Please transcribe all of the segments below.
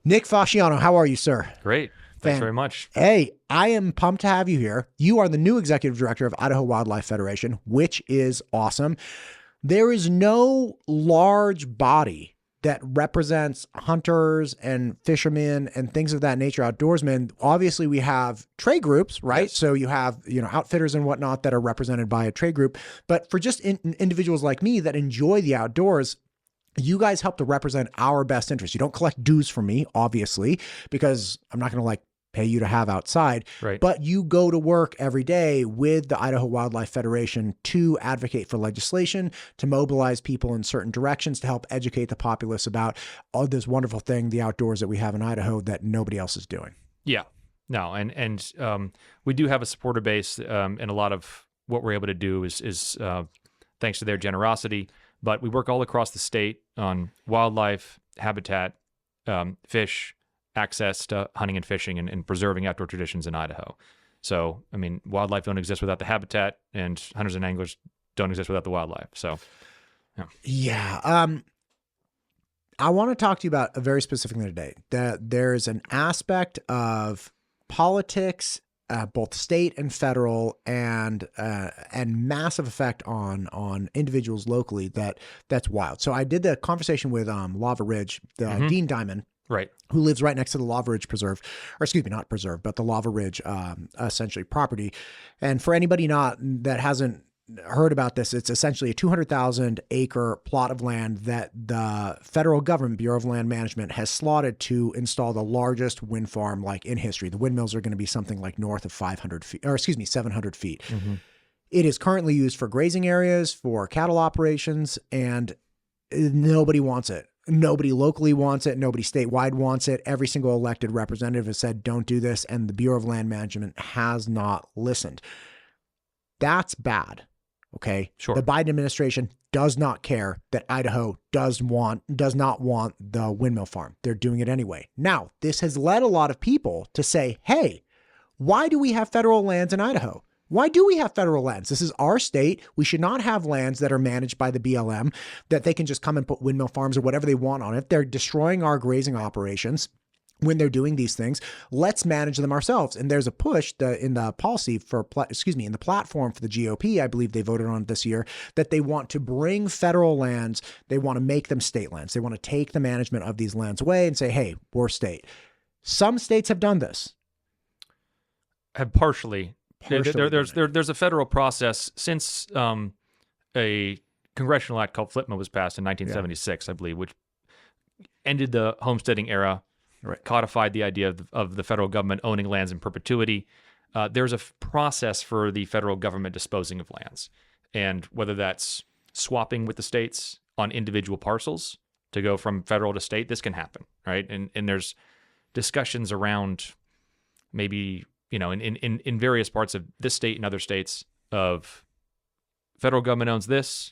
Nick Fasciano, how are you, sir? Great. Thanks very much. Hey, I am pumped to have you here. You are the new executive director of Idaho Wildlife Federation, which is awesome. There is no large body that represents hunters and fishermen and things of that nature, outdoorsmen. Obviously, we have trade groups, right? Yes. So you have, outfitters and whatnot that are represented by a trade group. But for just individuals like me that enjoy the outdoors, you guys help to represent our best interests. You don't collect dues from me, obviously, because I'm not going to pay you to have outside, Right. but you go to work every day with the Idaho Wildlife Federation to advocate for legislation, to mobilize people in certain directions, to help educate the populace about all this wonderful thing, the outdoors that we have in Idaho that nobody else is doing. Yeah. No, and we do have a supporter base, and a lot of what we're able to do is thanks to their generosity. But we work all across the state on wildlife, habitat, fish, access to hunting and fishing, and preserving outdoor traditions in Idaho. So, I mean, wildlife don't exist without the habitat, and hunters and anglers don't exist without the wildlife. So, yeah. I want to talk to you about a very specific thing today. That there's an aspect of politics, both state and federal, and massive effect on individuals locally. That's wild. So I did the conversation with Lava Ridge, the Dean Diamond, right, who lives right next to the Lava Ridge Preserve, or excuse me, not preserve, but the Lava Ridge essentially property. And for anybody that hasn't heard about this, it's essentially a 200,000 acre plot of land that the federal government, Bureau of Land Management, has slotted to install the largest wind farm in history. The windmills are going to be something like north of 500 feet, or excuse me, 700 feet. Mm-hmm. It is currently used for grazing areas, for cattle operations, and nobody wants it. Nobody locally wants it. Nobody statewide wants it. Every single elected representative has said, don't do this. And the Bureau of Land Management has not listened. That's bad. Okay. Sure. The Biden administration does not care that Idaho does not want the windmill farm. They're doing it anyway. Now, this has led a lot of people to say, hey, why do we have federal lands in Idaho? Why do we have federal lands? This is our state. We should not have lands that are managed by the BLM, that they can just come and put windmill farms or whatever they want on it. They're destroying our grazing operations when they're doing these things. Let's manage them ourselves. And there's a push in the policy in the platform for the GOP, I believe they voted on it this year, that they want to bring federal lands. They want to make them state lands. They want to take the management of these lands away and say, hey, we're state. Some states have done this. Have partially. There's a federal process since a congressional act called FLTMA was passed in 1976, I believe, which ended the homesteading era, right, codified the idea of the federal government owning lands in perpetuity. There's a process for the federal government disposing of lands, and whether that's swapping with the states on individual parcels to go from federal to state, this can happen, right? And there's discussions around maybe, in various parts of this state and other states of federal government owns this,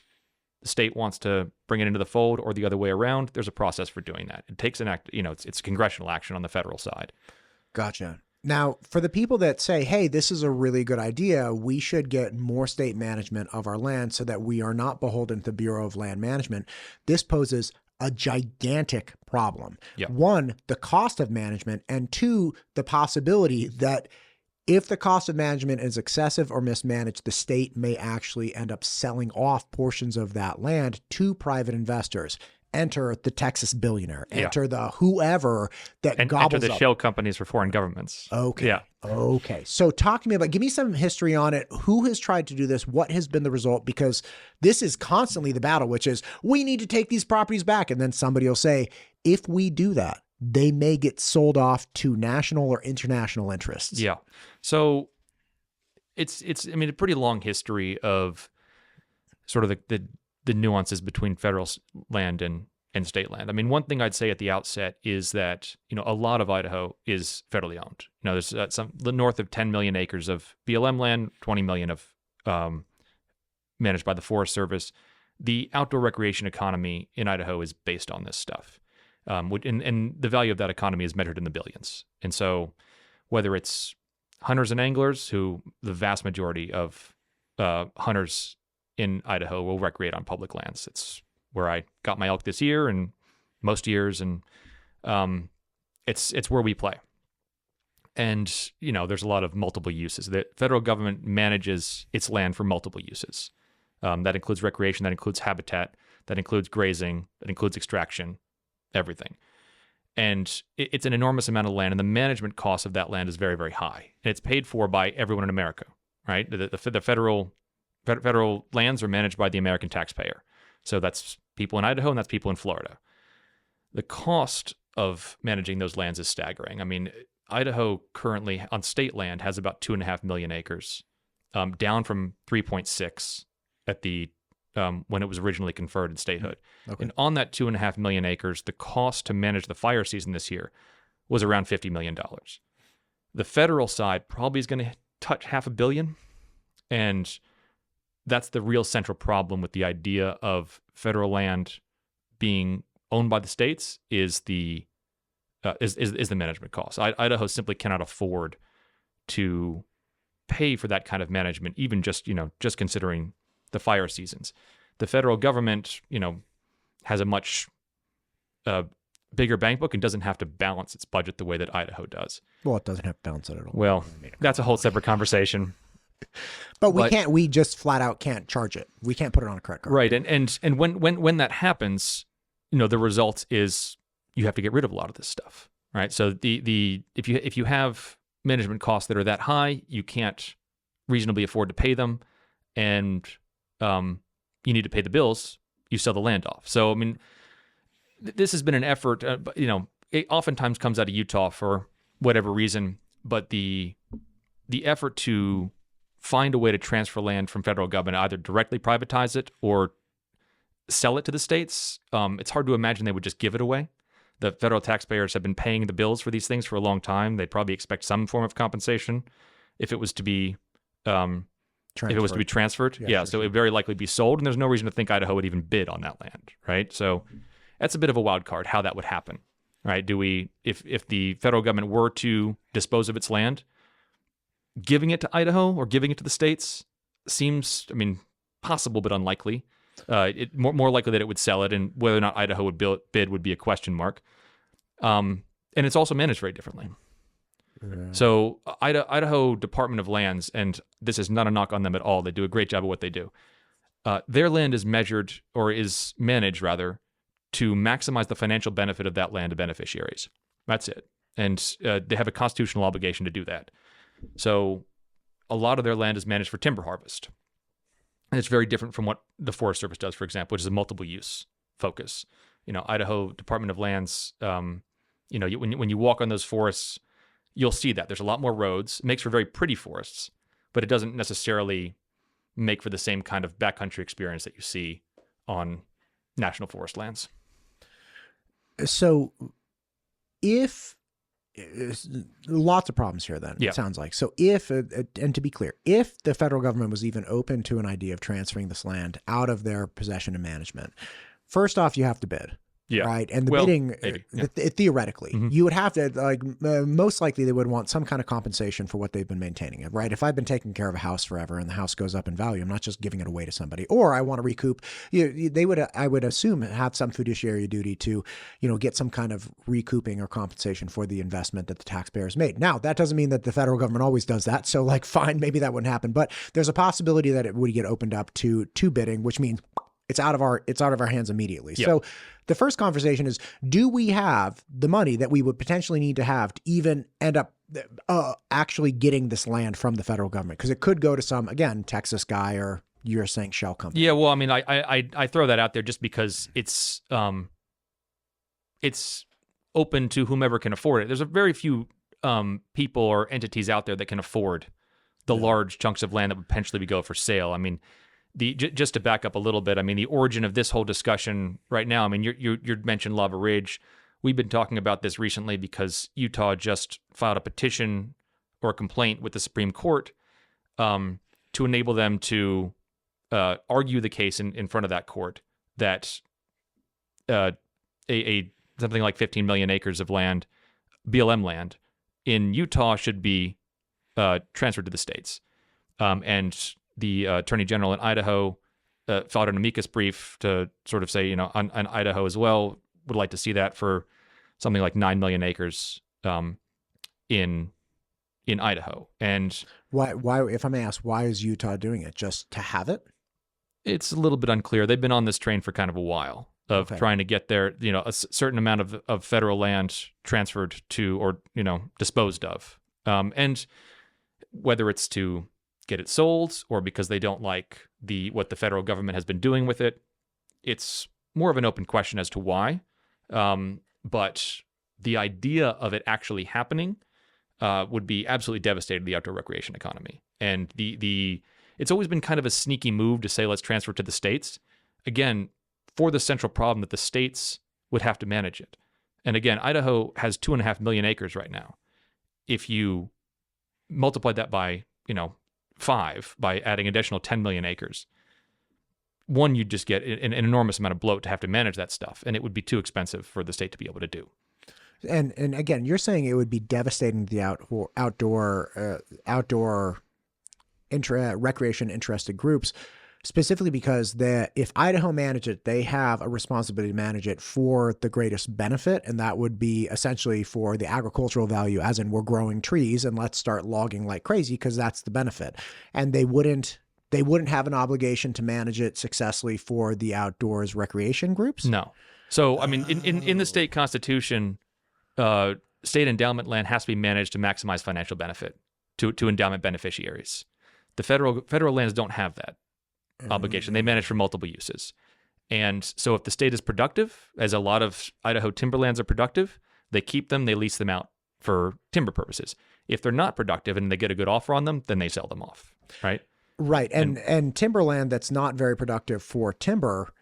the state wants to bring it into the fold, or the other way around. There's a process for doing that. It takes an act, it's congressional action on the federal side. Gotcha. Now, for the people that say, hey, this is a really good idea, we should get more state management of our land so that we are not beholden to the Bureau of Land Management, this poses a gigantic problem. Yep. One, the cost of management, and two, the possibility that if the cost of management is excessive or mismanaged, the state may actually end up selling off portions of that land to private investors. Enter the Texas billionaire, enter the whoever that gobbles enter the up. shell companies for foreign governments. Okay. Yeah. Okay. So talk to me give me some history on it. Who has tried to do this? What has been the result? Because this is constantly the battle, which is we need to take these properties back. And then somebody will say, if we do that, they may get sold off to national or international interests. Yeah. So it's a pretty long history of sort of the nuances between federal land and state land. I mean, one thing I'd say at the outset is that, a lot of Idaho is federally owned. There's north of 10 million acres of BLM land, 20 million of managed by the Forest Service. The outdoor recreation economy in Idaho is based on this stuff. And the value of that economy is measured in the billions. And so whether it's hunters and anglers, who the vast majority of hunters in Idaho will recreate on public lands. It's where I got my elk this year and most years. And it's where we play. And, there's a lot of multiple uses. The federal government manages its land for multiple uses. That includes recreation, that includes habitat, that includes grazing, that includes extraction, everything. And it's an enormous amount of land, and the management cost of that land is very, very high. And it's paid for by everyone in America, right? The federal lands are managed by the American taxpayer. So that's people in Idaho and that's people in Florida. The cost of managing those lands is staggering. I mean, Idaho currently on state land has about 2.5 million acres, down from 3.6 at the when it was originally conferred in statehood. Okay. And on that 2.5 million acres, the cost to manage the fire season this year was around $50 million. The federal side probably is going to touch $500 million, and that's the real central problem with the idea of federal land being owned by the states is the management cost. Idaho simply cannot afford to pay for that kind of management, even just considering the fire seasons. The federal government, has a much bigger bank book and doesn't have to balance its budget the way that Idaho does. Well, it doesn't have to balance it at all. Well, that's a whole separate conversation. But we just flat out can't charge it. We can't put it on a credit card. Right. And when that happens, the result is you have to get rid of a lot of this stuff. Right. So if you have management costs that are that high, you can't reasonably afford to pay them, and you need to pay the bills, you sell the land off. So, I mean, this has been an effort, it oftentimes comes out of Utah for whatever reason, but the effort to find a way to transfer land from federal government, either directly privatize it or sell it to the states, it's hard to imagine they would just give it away. The federal taxpayers have been paying the bills for these things for a long time. They'd probably expect some form of compensation if it was to be transferred. Yeah, so it would very likely be sold, and there's no reason to think Idaho would even bid on that land, right? So that's a bit of a wild card, how that would happen, right? If the federal government were to dispose of its land, giving it to Idaho or giving it to the states seems, possible but unlikely. More likely that it would sell it, and whether or not Idaho would bid would be a question mark. And it's also managed very differently. So Idaho Department of Lands, and this is not a knock on them at all, they do a great job of what they do. Their land is managed to maximize the financial benefit of that land to beneficiaries. That's it. And they have a constitutional obligation to do that. So a lot of their land is managed for timber harvest. And it's very different from what the Forest Service does, for example, which is a multiple use focus. Idaho Department of Lands, when you walk on those forests, you'll see that there's a lot more roads. It makes for very pretty forests, but it doesn't necessarily make for the same kind of backcountry experience that you see on national forest lands. So lots of problems here then, yeah. It sounds like. So and to be clear, if the federal government was even open to an idea of transferring this land out of their possession and management, first off, you have to bid. Yeah. Right. And the bidding, theoretically, you would have to, most likely they would want some kind of compensation for what they've been maintaining it. Right. If I've been taking care of a house forever and the house goes up in value, I'm not just giving it away to somebody, or I want to recoup. They would, I would assume, have some fiduciary duty to, get some kind of recouping or compensation for the investment that the taxpayers made. Now, that doesn't mean that the federal government always does that. So fine, maybe that wouldn't happen, but there's a possibility that it would get opened up to bidding, which means it's out of our hands immediately. Yep. So the first conversation is, do we have the money that we would potentially need to have to even end up actually getting this land from the federal government? Because it could go to some, again, Texas guy, or you're saying shell company. Yeah, well, I throw that out there just because it's open to whomever can afford it. There's a very few people or entities out there that can afford the large chunks of land that would potentially go for sale. Just to back up a little bit, the origin of this whole discussion right now, you mentioned Lava Ridge. We've been talking about this recently because Utah just filed a petition or a complaint with the Supreme Court to enable them to argue the case in front of that court that something like 15 million acres of land, BLM land, in Utah should be transferred to the states. And the Attorney General in Idaho filed an amicus brief to sort of say, and Idaho as well would like to see that for something like 9 million acres in Idaho. And why, if I may ask, why is Utah doing it? Just to have it? It's a little bit unclear. They've been on this train for kind of a while of trying to get their, a certain amount of federal land transferred to, or, disposed of. And whether it's to get it sold or because they don't like what the federal government has been doing with it, it's more of an open question as to why. But the idea of it actually happening would be absolutely devastating to the outdoor recreation economy. And it's always been kind of a sneaky move to say, let's transfer it to the states. Again, for the central problem that the states would have to manage it. And again, Idaho has 2.5 million acres right now. If you multiply that by, 5, by adding additional 10 million acres, one, you'd just get an enormous amount of bloat to have to manage that stuff. And it would be too expensive for the state to be able to do. And again, you're saying it would be devastating to the outdoor recreation interested groups, specifically because if Idaho manage it, they have a responsibility to manage it for the greatest benefit, and that would be essentially for the agricultural value, as in we're growing trees and let's start logging like crazy because that's the benefit. And they wouldn't have an obligation to manage it successfully for the outdoors recreation groups? No. So, I mean, in the state constitution, state endowment land has to be managed to maximize financial benefit to endowment beneficiaries. The federal lands don't have that obligation. They manage for multiple uses. And so if the state is productive, as a lot of Idaho timberlands are productive, they keep them, they lease them out for timber purposes. If they're not productive and they get a good offer on them, then they sell them off, right? Right. And timberland that's not very productive for timber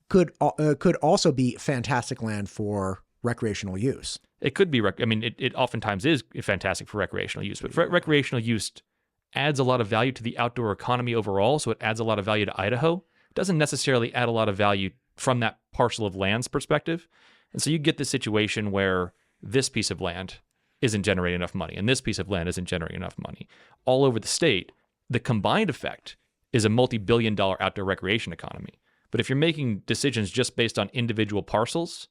could also be fantastic land for recreational use. It could be. It oftentimes is fantastic for recreational use, but recreational use adds a lot of value to the outdoor economy overall, so it adds a lot of value to Idaho. It doesn't necessarily add a lot of value from that parcel of land's perspective. And so you get this situation where this piece of land isn't generating enough money, and this piece of land isn't generating enough money. All over the state, the combined effect is a multi-billion-dollar outdoor recreation economy. But if you're making decisions just based on individual parcels,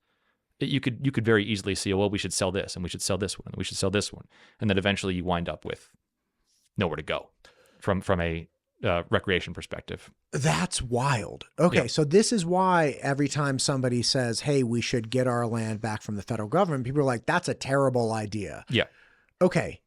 you could very easily see, well, we should sell this, and we should sell this one, and we should sell this one. And then eventually you wind up with nowhere to go from a recreation perspective. That's wild. Okay, so this is why every time somebody says, hey, we should get our land back from the federal government, people are like, that's a terrible idea. Yeah. Okay,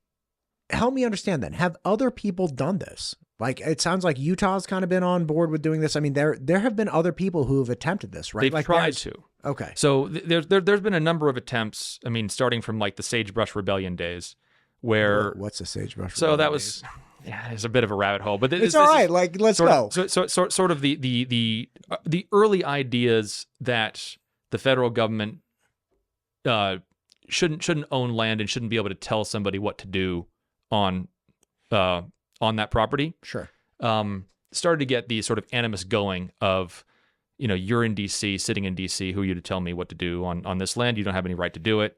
help me understand then. Have other people done this? Like, it sounds like Utah's kind of been on board with doing this. I mean, there have been other people who have attempted this, right? They've tried to. Okay. So there's been a number of attempts, starting from like the Sagebrush Rebellion days, where... What's a Sagebrush So Rebellion that was... days? Yeah, it's a bit of a rabbit hole, but it's all right. Like, let's go. Sort of the early ideas that the federal government shouldn't own land and shouldn't be able to tell somebody what to do on that property. Sure. Started to get the sort of animus going of, you're in D.C., sitting in D.C., who are you to tell me what to do on this land? You don't have any right to do it,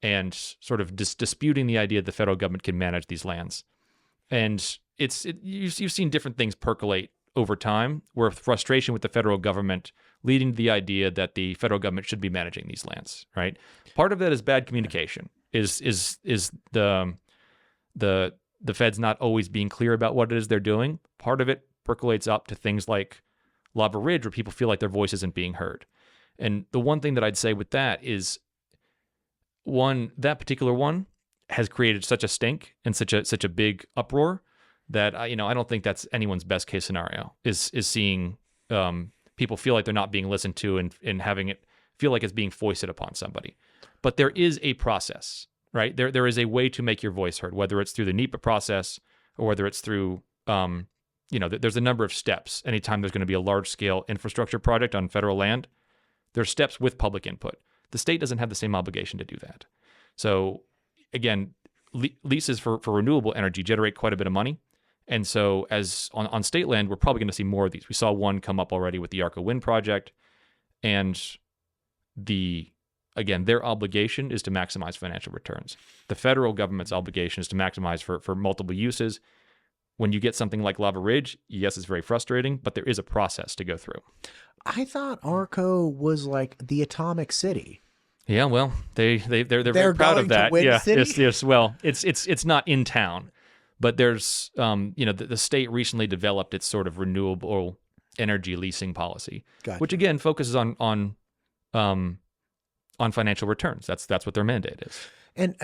and sort of disputing the idea that the federal government can manage these lands. And you've seen different things percolate over time, where frustration with the federal government leading to the idea that the federal government should be managing these lands, right? Part of that is bad communication, is the feds not always being clear about what it is they're doing. Part of it percolates up to things like Lava Ridge, where people feel like their voice isn't being heard. And the one thing that I'd say with that is, that particular one has created such a stink and such a big uproar that I don't think that's anyone's best case scenario, is seeing people feel like they're not being listened to and having it feel like it's being foisted upon somebody. But there is a process, right? There is a way to make your voice heard, whether it's through the NEPA process or whether it's through there's a number of steps. Anytime there's going to be a large scale infrastructure project on federal land, there's steps with public input. The state doesn't have the same obligation to do that. So again, leases for renewable energy generate quite a bit of money. And so as on state land, we're probably going to see more of these. We saw one come up already with the Arco Wind project. And their obligation is to maximize financial returns. The federal government's obligation is to maximize for multiple uses. When you get something like Lava Ridge, yes, it's very frustrating, but there is a process to go through. I thought Arco was like the atomic city. Yeah, well, they're They're very proud going of to that. Wind Yeah, City? yes. Well, it's not in town, but there's the state recently developed its sort of renewable energy leasing policy, Gotcha. which again focuses on financial returns. That's what their mandate is. And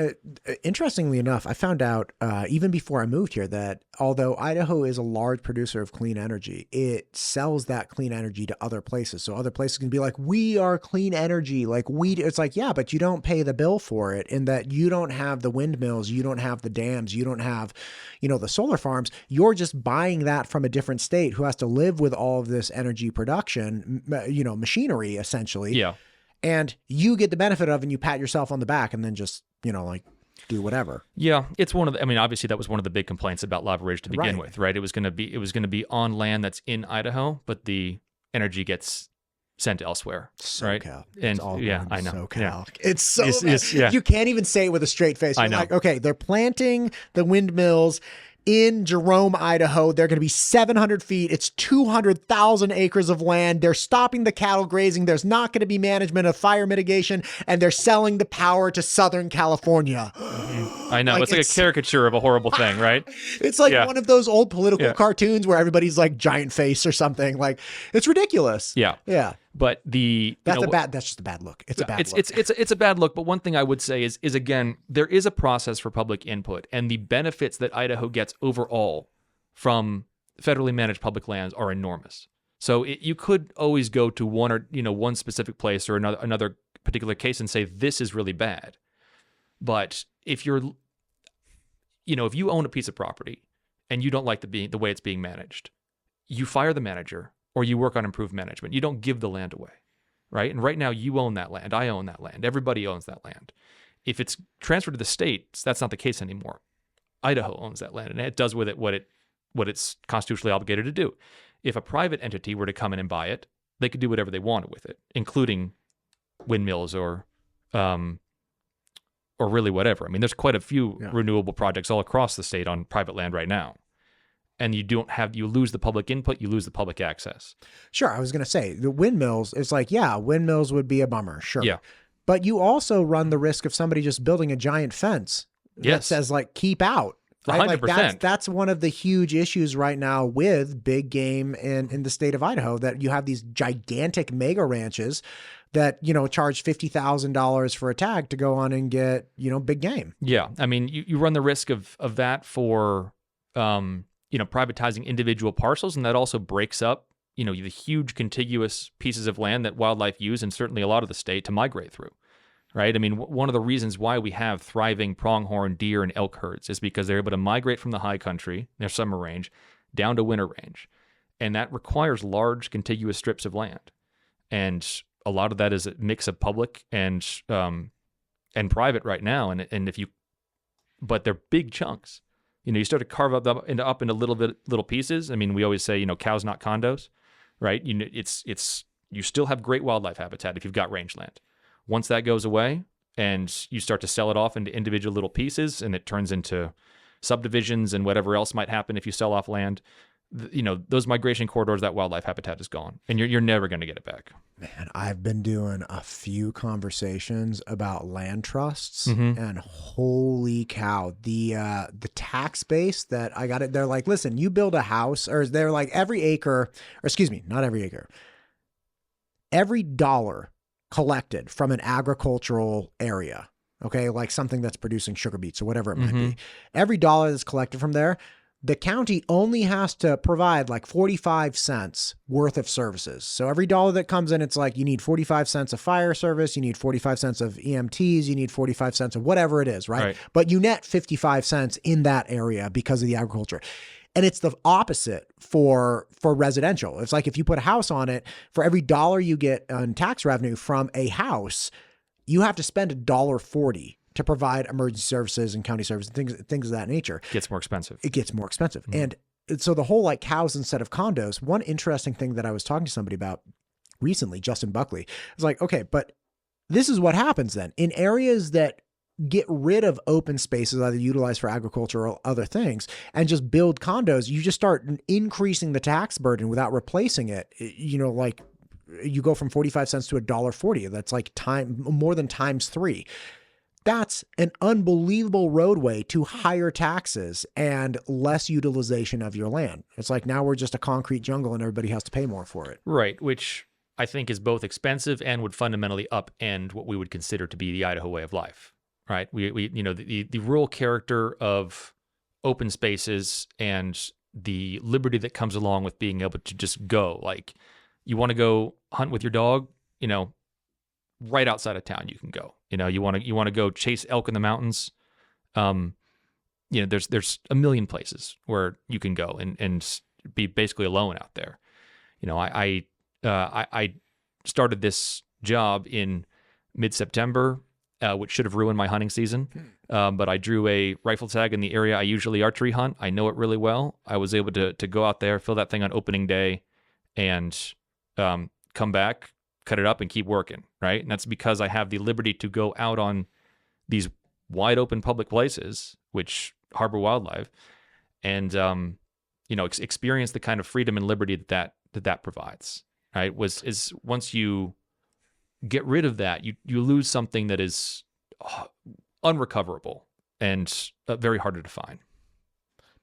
interestingly enough, I found out even before I moved here that although Idaho is a large producer of clean energy, it sells that clean energy to other places. So other places can be like, we are clean energy. Like it's like, yeah, but you don't pay the bill for it, in that you don't have the windmills, you don't have the dams, you don't have, the solar farms. You're just buying that from a different state who has to live with all of this energy production, machinery essentially. Yeah. And you get the benefit of, and you pat yourself on the back and then just, do whatever. Yeah, it's one of the, obviously that was one of the big complaints about Lava Ridge to begin with, right? It was going to be on land that's in Idaho, but the energy gets sent elsewhere, right? SoCal. And it's all yeah, going I know. SoCal. Yeah. It's so yeah. You can't even say it with a straight face. You're I know. like, okay, they're planting the windmills in Jerome, Idaho. They're going to be 700 feet. It's 200,000 acres of land. They're stopping the cattle grazing. There's not going to be management of fire mitigation, and they're selling the power to Southern California. I know. It's like a caricature of a horrible thing, right? It's like one of those old political cartoons where everybody's like giant face or something. Like, it's ridiculous. Yeah. Yeah. But that's just a bad look. It's a bad look. It's a bad look. But one thing I would say is again, there is a process for public input, and the benefits that Idaho gets overall from federally managed public lands are enormous. So you could always go to one specific place or another particular case and say this is really bad. But if you own a piece of property and you don't like the way it's being managed, you fire the manager. Or you work on improved management. You don't give the land away, right? And right now you own that land. I own that land. Everybody owns that land. If it's transferred to the states, that's not the case anymore. Idaho owns that land, and it does with it what it's constitutionally obligated to do. If a private entity were to come in and buy it, they could do whatever they wanted with it, including windmills or really whatever. There's quite a few renewable projects all across the state on private land right now. And you lose the public input, you lose the public access. Sure. I was going to say the windmills, it's like, windmills would be a bummer. Sure. Yeah. But you also run the risk of somebody just building a giant fence that says like, keep out. Right? 100%. Like that's one of the huge issues right now with big game in the state of Idaho, that you have these gigantic mega ranches that, charge $50,000 for a tag to go on and get, big game. Yeah. You run the risk of that for, privatizing individual parcels, and that also breaks up, the huge contiguous pieces of land that wildlife use, and certainly a lot of the state, to migrate through, right? One of the reasons why we have thriving pronghorn deer and elk herds is because they're able to migrate from the high country, their summer range, down to winter range, and that requires large contiguous strips of land, and a lot of that is a mix of public and private right now, but they're big chunks. You start to carve up into little pieces. We always say, cows, not condos, right? You still have great wildlife habitat if you've got rangeland. Once that goes away and you start to sell it off into individual little pieces, and it turns into subdivisions and whatever else might happen if you sell off land, those migration corridors, that wildlife habitat is gone, and you're never going to get it back. Man, I've been doing a few conversations about land trusts, and holy cow, the tax base that I got it. They're like, listen, you build a house, or they're like not every acre, every dollar collected from an agricultural area, okay, like something that's producing sugar beets or whatever it might be, every dollar that's collected from there, the county only has to provide like 45 cents worth of services. So every dollar that comes in, it's like you need 45 cents of fire service, you need 45 cents of EMTs, you need 45 cents of whatever it is, right? But you net 55 cents in that area because of the agriculture. And it's the opposite for residential. It's like if you put a house on it, for every dollar you get on tax revenue from a house, you have to spend $1.40 to provide emergency services and county services and things of that nature. It gets more expensive. And so the whole like cows instead of condos, one interesting thing that I was talking to somebody about recently, Justin Buckley, was like, okay, but this is what happens then in areas that get rid of open spaces, either utilized for agriculture or other things, and just build condos. You just start increasing the tax burden without replacing it, like you go from 45 cents to $1.40. That's like more than times 3. That's an unbelievable roadway to higher taxes and less utilization of your land. It's like now we're just a concrete jungle and everybody has to pay more for it. Right, which I think is both expensive and would fundamentally upend what we would consider to be the Idaho way of life. Right, we you know, the rural character of open spaces and the liberty that comes along with being able to just go. Like, you want to go hunt with your dog, you know, right outside of town you can go. You know, you want to go chase elk in the mountains. You know, there's a million places where you can go and be basically alone out there. You know, I started this job in mid-September, which should have ruined my hunting season. But I drew a rifle tag in the area I usually archery hunt. I know it really well. I was able to go out there, fill that thing on opening day, and come back, cut it up, and keep working, right? And that's because I have the liberty to go out on these wide open public places, which harbor wildlife, and you know, experience the kind of freedom and liberty that provides, right? Is once you get rid of that, you lose something that is unrecoverable and very hard to find.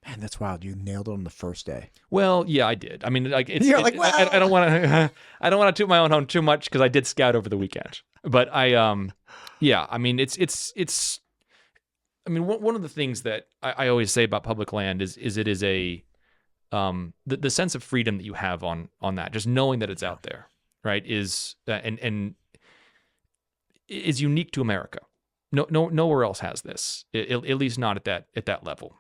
Man, that's wild. You nailed it on the first day. Well, yeah, I did. I mean, like, You're like, well. I don't want to, I don't want to toot my own horn too much because I did scout over the weekend. But yeah, I mean, it's. I mean, one of the things that I always say about public land is it is a, the sense of freedom that you have on that, just knowing that it's out there, right? Is and is unique to America. Nowhere else has this, at least not at that level.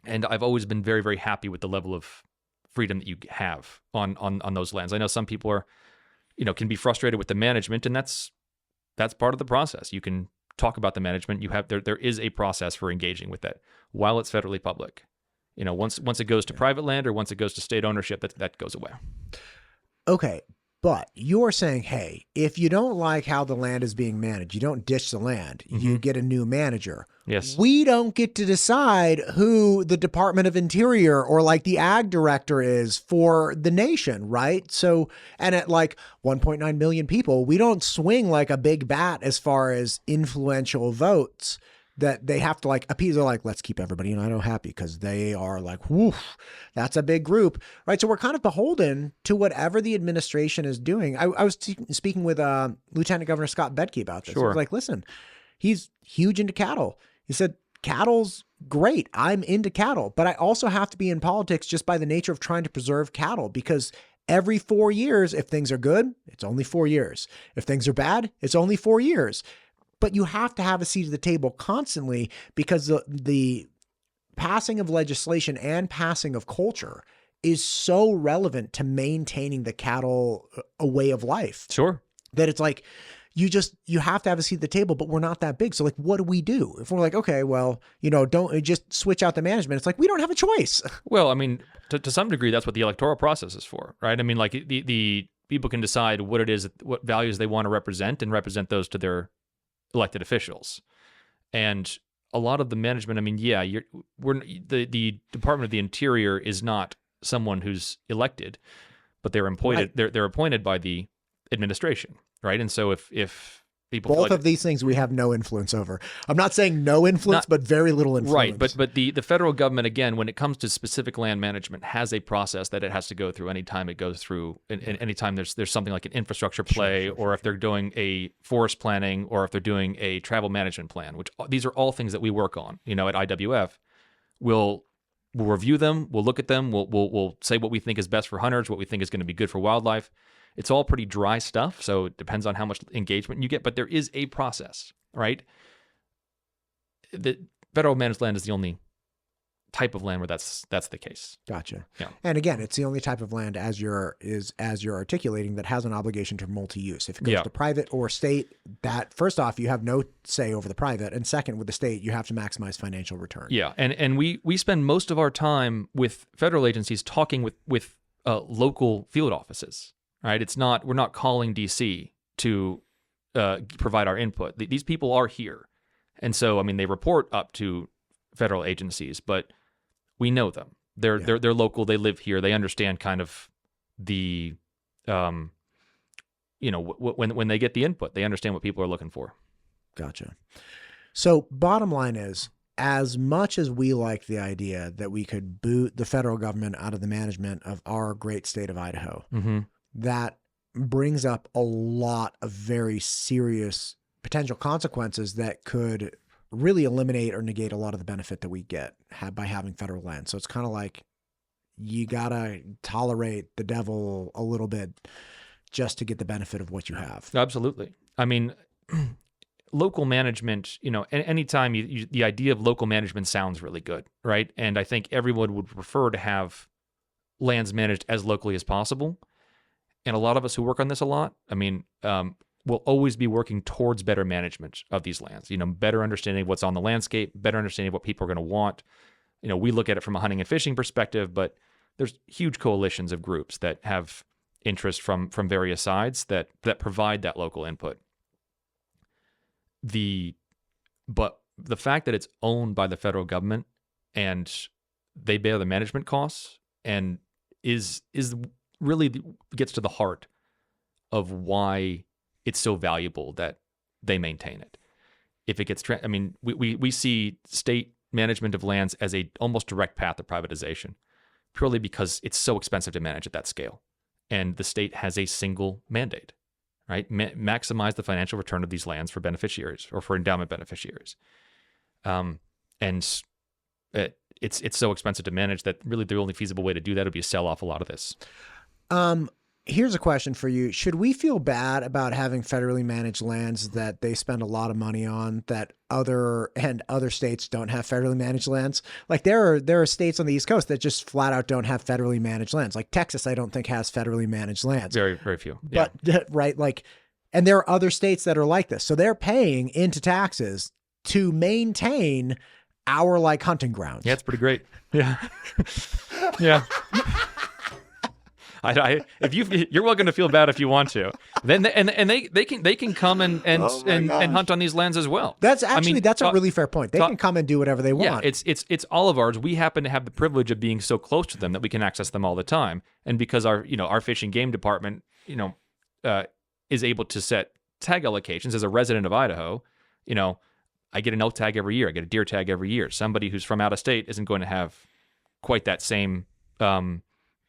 And I've always been very, very happy with the level of freedom that you have on those lands. I know some people are, you know, can be frustrated with the management, and that's part of the process. You can talk about the management. You have there is a process for engaging with that while it's federally public. You know, once it goes to private land or once it goes to state ownership, that goes away. Okay. But you're saying, hey, if you don't like how the land is being managed, you don't ditch the land, you get a new manager. Yes. We don't get to decide who the Department of Interior or like the ag director is for the nation, right? So, and at like 1.9 million people, we don't swing like a big bat as far as influential votes that they have to like appease. They're like, let's keep everybody in Idaho happy because they are like, woof, that's a big group, right? So we're kind of beholden to whatever the administration is doing. I was speaking with Lieutenant Governor Scott Bedke about this. Sure. I was like, listen, he's huge into cattle. He said, cattle's great. I'm into cattle, but I also have to be in politics just by the nature of trying to preserve cattle because every 4 years, if things are good, it's only 4 years. If things are bad, it's only 4 years. But you have to have a seat at the table constantly because the passing of legislation and passing of culture is so relevant to maintaining the cattle a way of life. Sure. That it's like, you have to have a seat at the table, but we're not that big. So like, what do we do? If we're like, okay, well, you know, don't just switch out the management. It's like, we don't have a choice. Well, I mean, to some degree, that's what the electoral process is for, right? I mean, like the people can decide what it is, what values they want to represent and represent those to their elected officials. And a lot of the management, I mean, yeah, the Department of the Interior is not someone who's elected, but they're appointed. Right. They're appointed by the administration, right? And so if people both of these things we have no influence over. I'm not saying no influence, but very little influence. Right, but the federal government, again, when it comes to specific land management, has a process that it has to go through anytime it goes through, and anytime there's something like an infrastructure play, or if they're doing a forest planning, or if they're doing a travel management plan, which these are all things that we work on, you know, at IWF. We'll review them, we'll look at them, we'll say what we think is best for hunters, what we think is going to be good for wildlife. It's all pretty dry stuff, so it depends on how much engagement you get, but there is a process, right? The federal managed land is the only type of land where that's the case. Gotcha. Yeah. And again, it's the only type of land as you're articulating that has an obligation to multi-use. If it goes to private or state, that first off, you have no say over the private, and second, with the state, you have to maximize financial return. Yeah, and we spend most of our time with federal agencies talking with local field offices. Right, we're not calling DC to provide our input. These people are here, and so I mean they report up to federal agencies, but we know them. They're local. They live here. They understand kind of the when they get the input, they understand what people are looking for. Gotcha. So bottom line is, as much as we like the idea that we could boot the federal government out of the management of our great state of Idaho, that brings up a lot of very serious potential consequences that could really eliminate or negate a lot of the benefit that we get by having federal land. So it's kind of like you got to tolerate the devil a little bit just to get the benefit of what you have. Absolutely. I mean, local management, anytime the idea of local management sounds really good, right? And I think everyone would prefer to have lands managed as locally as possible. And a lot of us who work on this a lot, will always be working towards better management of these lands, better understanding what's on the landscape, better understanding what people are going to want. We look at it from a hunting and fishing perspective, but there's huge coalitions of groups that have interest from various sides that provide that local input. But the fact that it's owned by the federal government and they bear the management costs and is really gets to the heart of why it's so valuable that they maintain it. If it gets, we see state management of lands as a almost direct path to privatization, purely because it's so expensive to manage at that scale, and the state has a single mandate, right? Maximize the financial return of these lands for beneficiaries or for endowment beneficiaries, and it's so expensive to manage that really the only feasible way to do that would be to sell off a lot of this. Here's a question for you. Should we feel bad about having federally managed lands that they spend a lot of money on that other states don't have federally managed lands? Like there are states on the East Coast that just flat out don't have federally managed lands. Like Texas, I don't think has federally managed lands. Very, very few. But right, like, and there are other states that are like this. So they're paying into taxes to maintain our like hunting grounds. Yeah, it's pretty great. Yeah. Yeah. If you're welcome to feel bad if you want to. Then they can come and hunt on these lands as well. That's actually that's a really fair point. They can come and do whatever they want. Yeah, it's all of ours. We happen to have the privilege of being so close to them that we can access them all the time. And because our fish and game department is able to set tag allocations as a resident of Idaho, I get an elk tag every year. I get a deer tag every year. Somebody who's from out of state isn't going to have quite that same.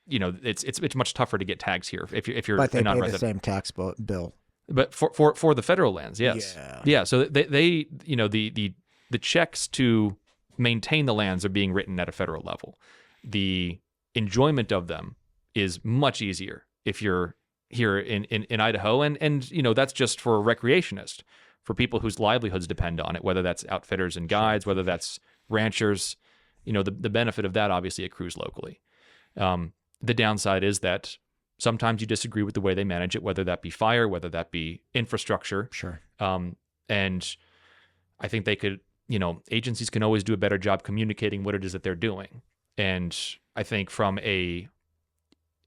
It's much tougher to get tags here if you're but they a pay non-resident. the same tax bill. But for the federal lands, yes, yeah. So they the checks to maintain the lands are being written at a federal level. The enjoyment of them is much easier if you're here in Idaho, and that's just for recreationists, for people whose livelihoods depend on it, whether that's outfitters and guides, whether that's ranchers. The benefit of that obviously accrues locally. The downside is that sometimes you disagree with the way they manage it, whether that be fire, whether that be infrastructure. Sure. And I think they could, agencies can always do a better job communicating what it is that they're doing. And I think from an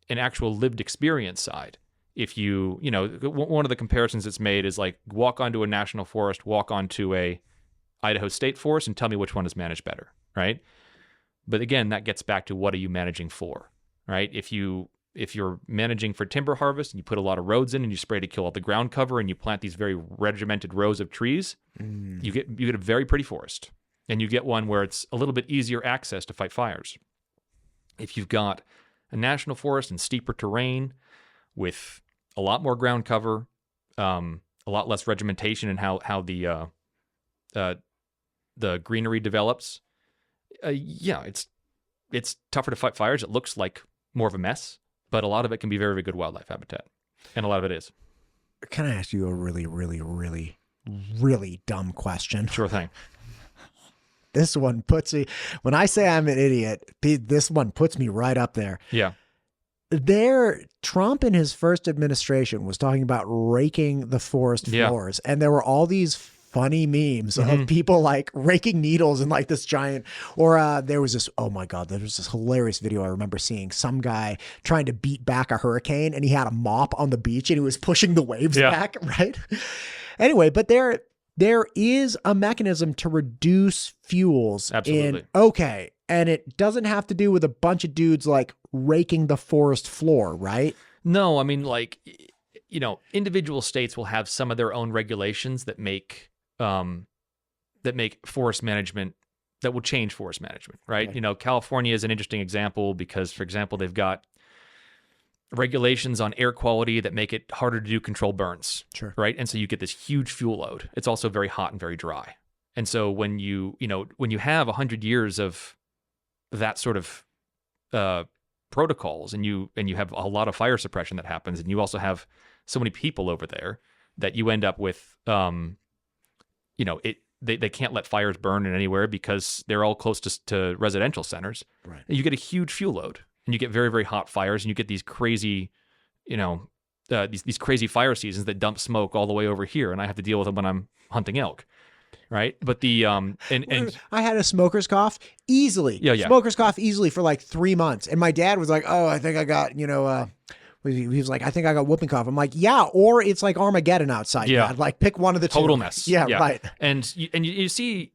actual lived experience side, if one of the comparisons that's made is like walk onto a national forest, walk onto a Idaho State Forest, and tell me which one is managed better, right? But again, that gets back to what are you managing for? Right? If you're managing for timber harvest and you put a lot of roads in and you spray to kill all the ground cover and you plant these very regimented rows of trees, you get a very pretty forest, and you get one where it's a little bit easier access to fight fires. If you've got a national forest and steeper terrain with a lot more ground cover, a lot less regimentation in how the greenery develops, it's tougher to fight fires. It looks like more of a mess, but a lot of it can be very, very good wildlife habitat. And a lot of it is. Can I ask you a really, really, really, really dumb question? Sure thing. This one puts me, when I say I'm an idiot, this one puts me right up there. Yeah. Trump in his first administration was talking about raking the forest floors. And there were all these funny memes of people like raking needles and like this giant, or there was this hilarious video I remember seeing some guy trying to beat back a hurricane, and he had a mop on the beach and he was pushing the waves back, right? Anyway, but there is a mechanism to reduce fuels. Absolutely. And it doesn't have to do with a bunch of dudes like raking the forest floor, right? No, I mean, like, individual states will have some of their own regulations that make forest management, that will change forest management, right? California is an interesting example because, for example, they've got regulations on air quality that make it harder to do controlled burns, right? And so you get this huge fuel load. It's also very hot and very dry. And so when you have 100 years of that sort of protocols, and you have a lot of fire suppression that happens, and you also have so many people over there that you end up with, they can't let fires burn in anywhere because they're all close to residential centers. Right. And you get a huge fuel load, and you get very, very hot fires, and you get these crazy, these crazy fire seasons that dump smoke all the way over here, and I have to deal with them when I'm hunting elk. Right. But and I had a smoker's cough easily. Yeah. Smoker's cough easily for like 3 months. And my dad was like, oh, I think I got, he was like, I think I got whooping cough. I'm like, yeah, or it's like Armageddon outside. Yeah. Dad. Like pick one of the two. Total mess. Yeah. Right. And you see,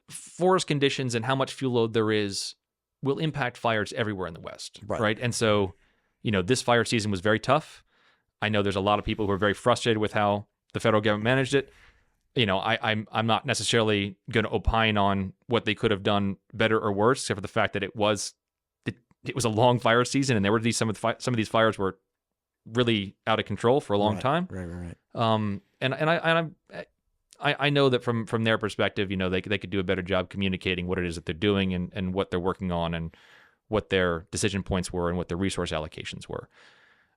forest conditions and how much fuel load there is will impact fires everywhere in the West. Right. And so, this fire season was very tough. I know there's a lot of people who are very frustrated with how the federal government managed it. I'm not necessarily going to opine on what they could have done better or worse, except for the fact that it was a long fire season, and there were some of these fires were really out of control for a long time. Right. I know that from their perspective, they could do a better job communicating what it is that they're doing and what they're working on and what their decision points were and what their resource allocations were.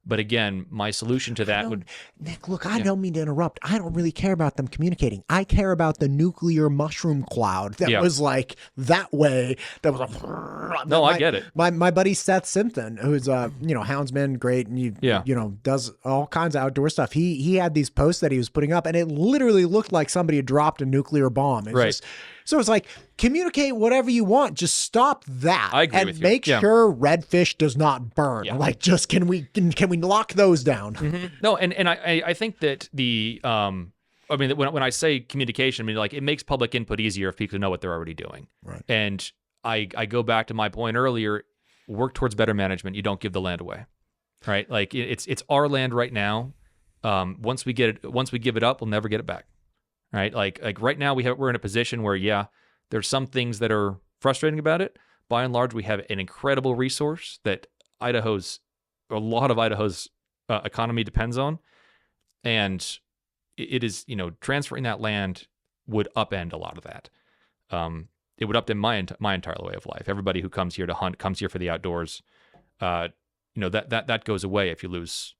But again, my solution to that would... Nick, look, I don't mean to interrupt. I don't really care about them communicating. I care about the nuclear mushroom cloud that was like that way. That was like... No, I get it. My buddy Seth Simpson, who's houndsman, great, and does all kinds of outdoor stuff. He had these posts that he was putting up, and it literally looked like somebody had dropped a nuclear bomb. So it's like, communicate whatever you want. Just stop that. I agree with you. And make sure redfish does not burn. Yeah. Like, just can we lock those down? Mm-hmm. No, and I think that when I say communication, it makes public input easier if people know what they're already doing. Right. And I go back to my point earlier, work towards better management. You don't give the land away. Right? Like it's our land right now. Once we give it up, we'll never get it back. Right? Like right now we're in a position where, there's some things that are frustrating about it. By and large, we have an incredible resource that a lot of Idaho's economy depends on. And it is, transferring that land would upend a lot of that. It would upend my entire way of life. Everybody who comes here to hunt, comes here for the outdoors. That goes away if you lose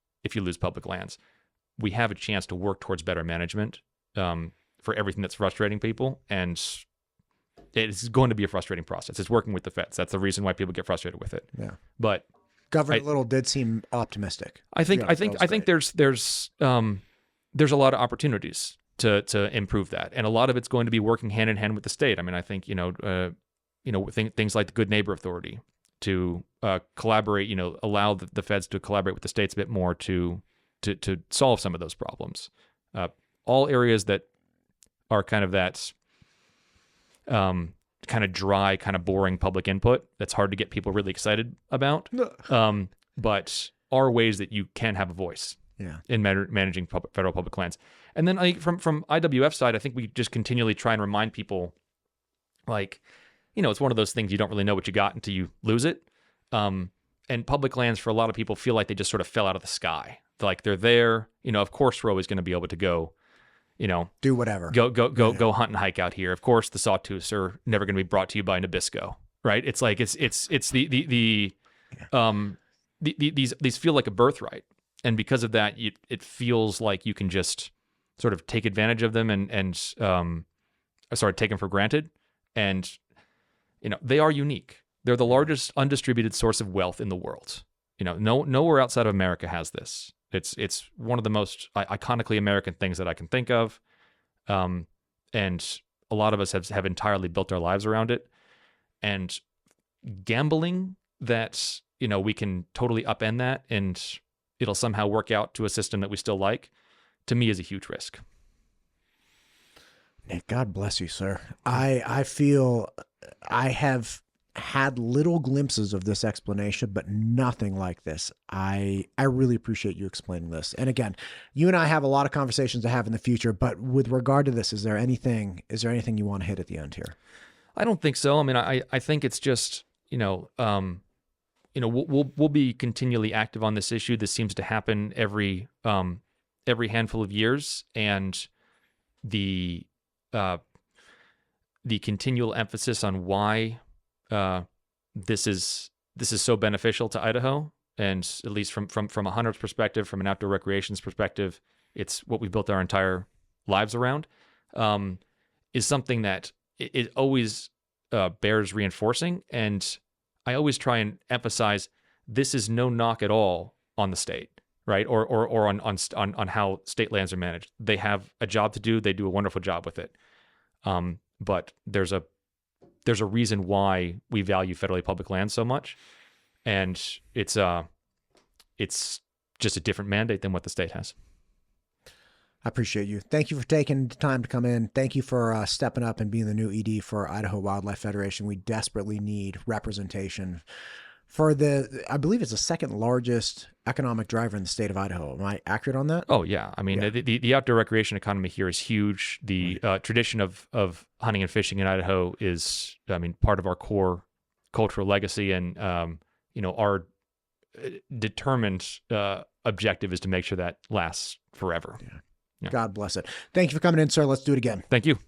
public lands. We have a chance to work towards better management for everything that's frustrating people, and it's going to be a frustrating process. It's working with the feds. That's the reason why people get frustrated with it. Yeah. But Governor Little did seem optimistic. I think there's a lot of opportunities to improve that, and a lot of it's going to be working hand in hand with the state. I mean, I think things like the Good Neighbor Authority to collaborate. Allow the feds to collaborate with the states a bit more to solve some of those problems. All areas that are kind of that kind of dry, kind of boring public input that's hard to get people really excited about. But are ways that you can have a voice in managing federal public lands. And then from IWF side, I think we just continually try and remind people, it's one of those things you don't really know what you got until you lose it. And public lands for a lot of people feel like they just sort of fell out of the sky. Like they're there, of course we're always going to be able to go, do whatever. Go hunt and hike out here. Of course, the sawtooths are never going to be brought to you by Nabisco, right? It's like it's these feel like a birthright, and because of that, it feels like you can just sort of take advantage of them and take them for granted. And they are unique. They're the largest undistributed source of wealth in the world. Nowhere outside of America has this. It's one of the most iconically American things that I can think of, and a lot of us have entirely built our lives around it. And gambling that we can totally upend that and it'll somehow work out to a system that we still like, to me is a huge risk. Nick, God bless you, sir. I feel I have had little glimpses of this explanation, but nothing like this. I really appreciate you explaining this. And again, you and I have a lot of conversations to have in the future, but with regard to this, is there anything you want to hit at the end here? I don't think so. I mean, I think it's just, we'll be continually active on this issue. This seems to happen every handful of years, and the continual emphasis on why this is so beneficial to Idaho, and at least from a hunter's perspective, from an outdoor recreation's perspective, it's what we built our entire lives around, is something that it always bears reinforcing. And I always try and emphasize this is no knock at all on the state, right? Or on how state lands are managed. They have a job to do. They do a wonderful job with it. But there's a reason why we value federally public land so much, and it's just a different mandate than what the state has. I appreciate you. Thank you for taking the time to come in. Thank you for stepping up and being the new ED for Idaho Wildlife Federation. We desperately need representation for I believe it's the second largest economic driver in the state of Idaho. Am I accurate on that? Oh yeah. I mean, the outdoor recreation economy here is huge. The tradition of hunting and fishing in Idaho is, part of our core cultural legacy, and our determined objective is to make sure that lasts forever. Yeah. God bless it. Thank you for coming in, sir. Let's do it again. Thank you.